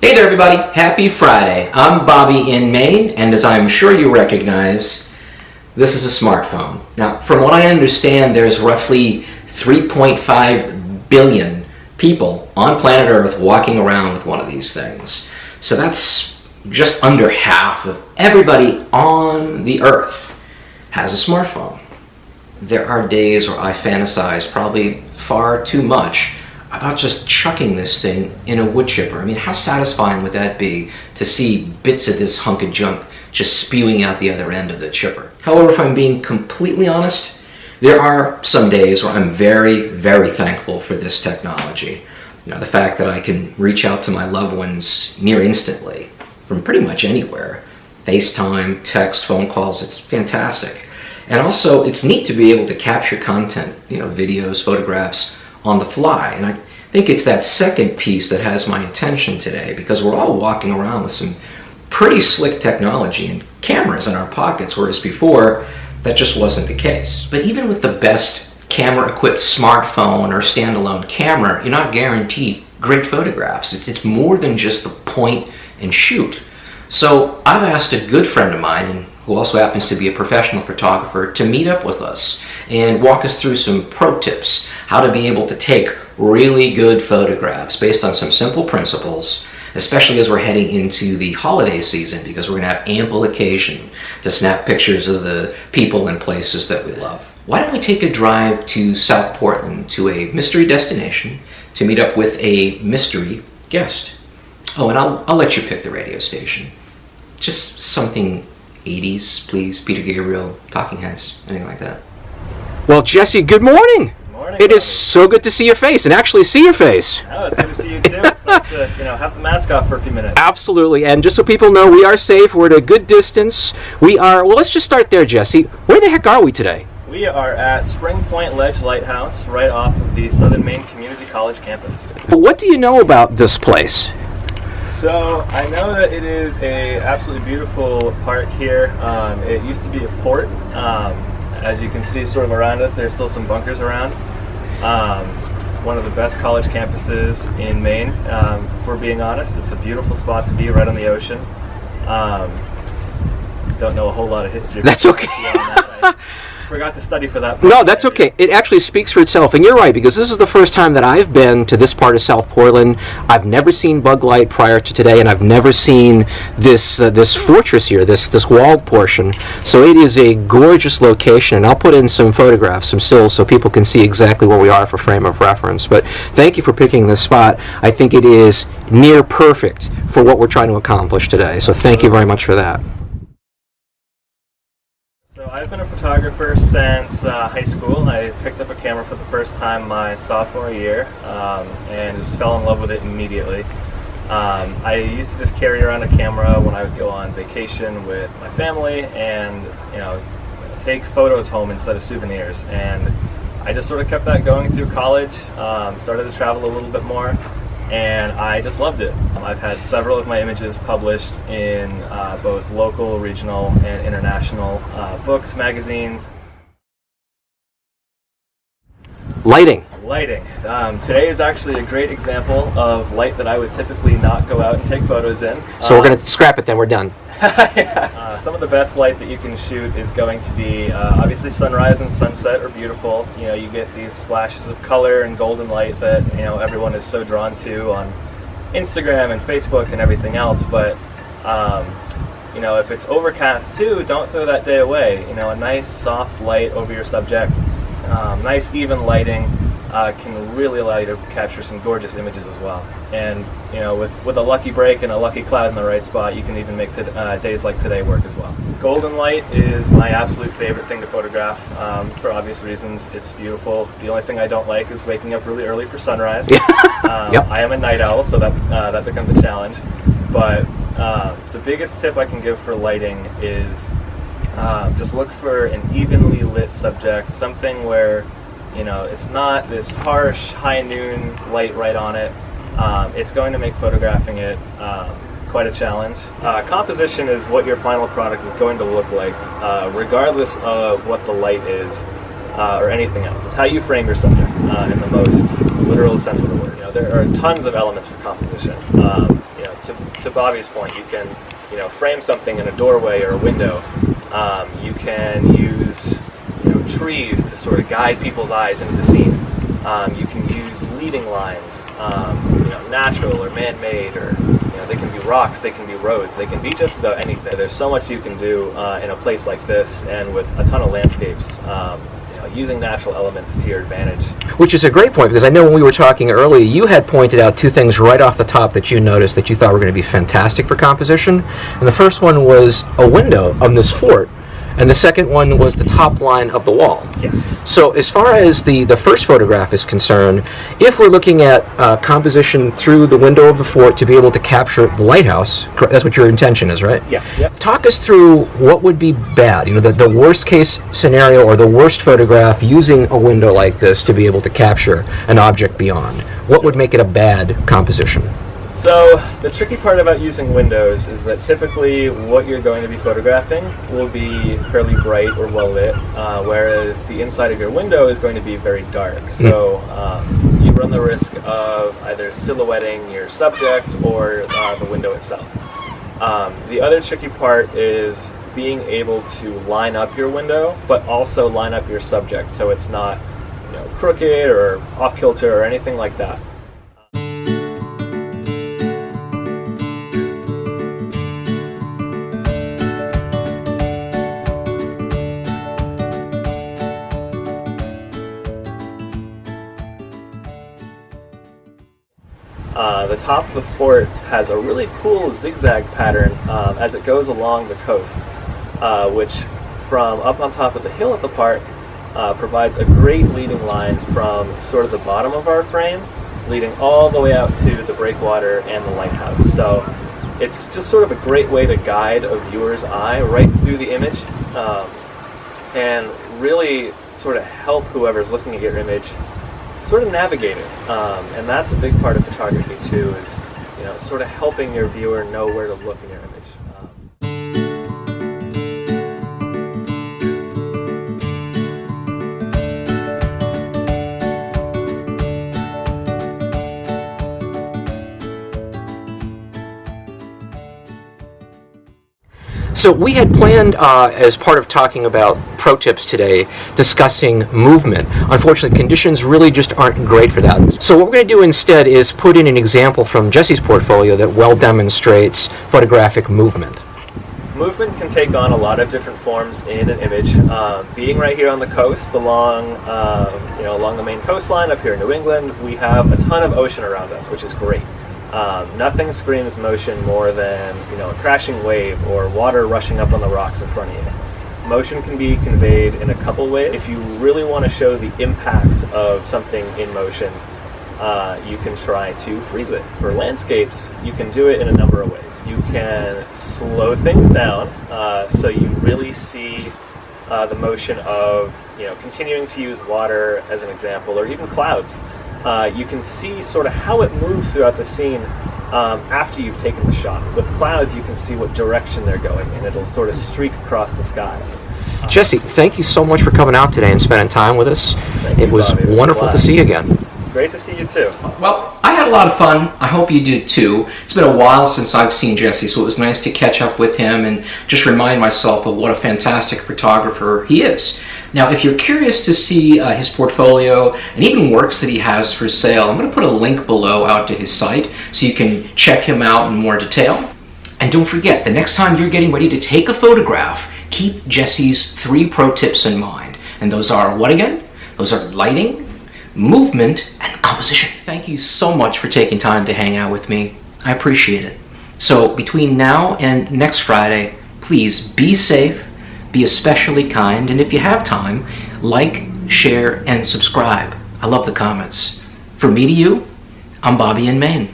Hey there everybody, happy Friday. I'm Bobby in Maine, and as I'm sure you recognize, this is a smartphone. Now, from what I understand, there's roughly 3.5 billion people on planet Earth walking around with one of these things. So that's just under half of everybody on the Earth has a smartphone. There are days where I fantasize probably far too much about just chucking this thing in a wood chipper. I mean, how satisfying would that be to see bits of this hunk of junk just spewing out the other end of the chipper? However, if I'm being completely honest, there are some days where I'm very, very thankful for this technology. You know, the fact that I can reach out to my loved ones near instantly from pretty much anywhere. FaceTime, text, phone calls, it's fantastic. And also, it's neat to be able to capture content, videos, photographs, on the fly. And I think it's that second piece that has my attention today, because we're all walking around with some pretty slick technology and cameras in our pockets, whereas before that just wasn't the case. But even with the best camera-equipped smartphone or standalone camera, you're not guaranteed great photographs. It's more than just the point and shoot. So I've asked a good friend of mine, and who also happens to be a professional photographer, to meet up with us and walk us through some pro tips, how to be able to take really good photographs based on some simple principles, especially as we're heading into the holiday season, because we're going to have ample occasion to snap pictures of the people and places that we love. Why don't we take a drive to South Portland, to a mystery destination, to meet up with a mystery guest. Oh, and I'll let you pick the radio station. Just something 80s, please. Peter Gabriel, Talking Heads, anything like that. Well, Jesse, good morning. Good morning. It is so good to see your face, and actually see your face. Oh, it's good to see you too. It's nice to, have the mask off for a few minutes. Absolutely, and just so people know, we are safe. We're at a good distance. Well, let's just start there, Jesse. Where the heck are we today? We are at Spring Point Ledge Lighthouse, right off of the Southern Maine Community College campus. What do you know about this place? So I know that it is a absolutely beautiful park here. It used to be a fort. As you can see sort of around us, there's still some bunkers around. One of the best college campuses in Maine, if we're being honest. It's a beautiful spot to be, right on the ocean. Don't know a whole lot of history. That's okay. I forgot to study for that. No, that's okay. It actually speaks for itself, and you're right, because this is the first time that I've been to this part of South Portland. I've never seen bug light prior to today, and I've never seen this fortress here, this walled portion. So it is a gorgeous location, and I'll put in some photographs, some stills, so people can see exactly where we are for frame of reference. But thank you for picking this spot. I think it is near perfect for what we're trying to accomplish today. So thank you very much for that. So I've been a photographer since high school. I picked up a camera for the first time my sophomore year and just fell in love with it immediately. I used to just carry around a camera when I would go on vacation with my family and take photos home instead of souvenirs. And I just sort of kept that going through college, started to travel a little bit more, and I just loved it. I've had several of my images published in both local, regional, and international books, magazines. Lighting. Lighting. Today is actually a great example of light that I would typically not go out and take photos in. So we're going to scrap it then, we're done. Some of the best light that you can shoot is going to be obviously sunrise and sunset are beautiful. You get these splashes of color and golden light that everyone is so drawn to on Instagram and Facebook and everything else. But if it's overcast too, don't throw that day away. A nice soft light over your subject, nice even lighting can really allow you to capture some gorgeous images as well. And with a lucky break and a lucky cloud in the right spot, you can even make days like today work as well. Golden light is my absolute favorite thing to photograph for obvious reasons. It's beautiful. The only thing I don't like is waking up really early for sunrise. Yep. I am a night owl, so that becomes a challenge. But the biggest tip I can give for lighting is just look for an evenly lit subject, something where it's not this harsh high noon light right on it. It's going to make photographing it quite a challenge. Composition is what your final product is going to look like, regardless of what the light is or anything else. It's how you frame your subject in the most literal sense of the word. There are tons of elements for composition. to Bobby's point, you can frame something in a doorway or a window. You can use trees to sort of guide people's eyes into the scene. You can use leading lines, natural or man-made, or they can be rocks, they can be roads, they can be just about anything. There's so much you can do in a place like this, and with a ton of landscapes, using natural elements to your advantage. Which is a great point, because I know when we were talking earlier, you had pointed out two things right off the top that you noticed that you thought were going to be fantastic for composition. And the first one was a window on this fort, and the second one was the top line of the wall. Yes. So as far as the first photograph is concerned, if we're looking at composition through the window of the fort to be able to capture the lighthouse, that's what your intention is, right? Yeah. Yep. Talk us through what would be bad, the worst case scenario or the worst photograph using a window like this to be able to capture an object beyond. What would make it a bad composition? So the tricky part about using windows is that typically what you're going to be photographing will be fairly bright or well lit, whereas the inside of your window is going to be very dark. So you run the risk of either silhouetting your subject or the window itself. The other tricky part is being able to line up your window, but also line up your subject so it's not crooked or off kilter or anything like that. The top of the fort has a really cool zigzag pattern as it goes along the coast, which from up on top of the hill at the park provides a great leading line from sort of the bottom of our frame, leading all the way out to the breakwater and the lighthouse. So it's just sort of a great way to guide a viewer's eye right through the image and really sort of help whoever's looking at your image sort of navigate it, and that's a big part of photography too, is sort of helping your viewer know where to look in your image. So we had planned, as part of talking about pro tips today, discussing movement. Unfortunately, conditions really just aren't great for that. So what we're going to do instead is put in an example from Jesse's portfolio that well demonstrates photographic movement. Movement can take on a lot of different forms in an image. Being right here on the coast, along the main coastline up here in New England, we have a ton of ocean around us, which is great. Nothing screams motion more than a crashing wave or water rushing up on the rocks in front of you. Motion can be conveyed in a couple ways. If you really want to show the impact of something in motion, you can try to freeze it. For landscapes, you can do it in a number of ways. You can slow things down so you really see the motion of continuing to use water as an example, or even clouds. You can see sort of how it moves throughout the scene after you've taken the shot. With clouds, you can see what direction they're going, and it'll sort of streak across the sky. Jesse, thank you so much for coming out today and spending time with us. It was wonderful to see you again. Great to see you too. Well, I had a lot of fun. I hope you did too. It's been a while since I've seen Jesse, so it was nice to catch up with him and just remind myself of what a fantastic photographer he is. Now, if you're curious to see his portfolio and even works that he has for sale, I'm going to put a link below out to his site so you can check him out in more detail. And don't forget, the next time you're getting ready to take a photograph, keep Jesse's 3 pro tips in mind. And those are what again? Those are lighting, movement, and composition. Thank you so much for taking time to hang out with me. I appreciate it. So between now and next Friday, please be safe, be especially kind, and if you have time, like, share, and subscribe. I love the comments. From me to you, I'm Bobby in Maine.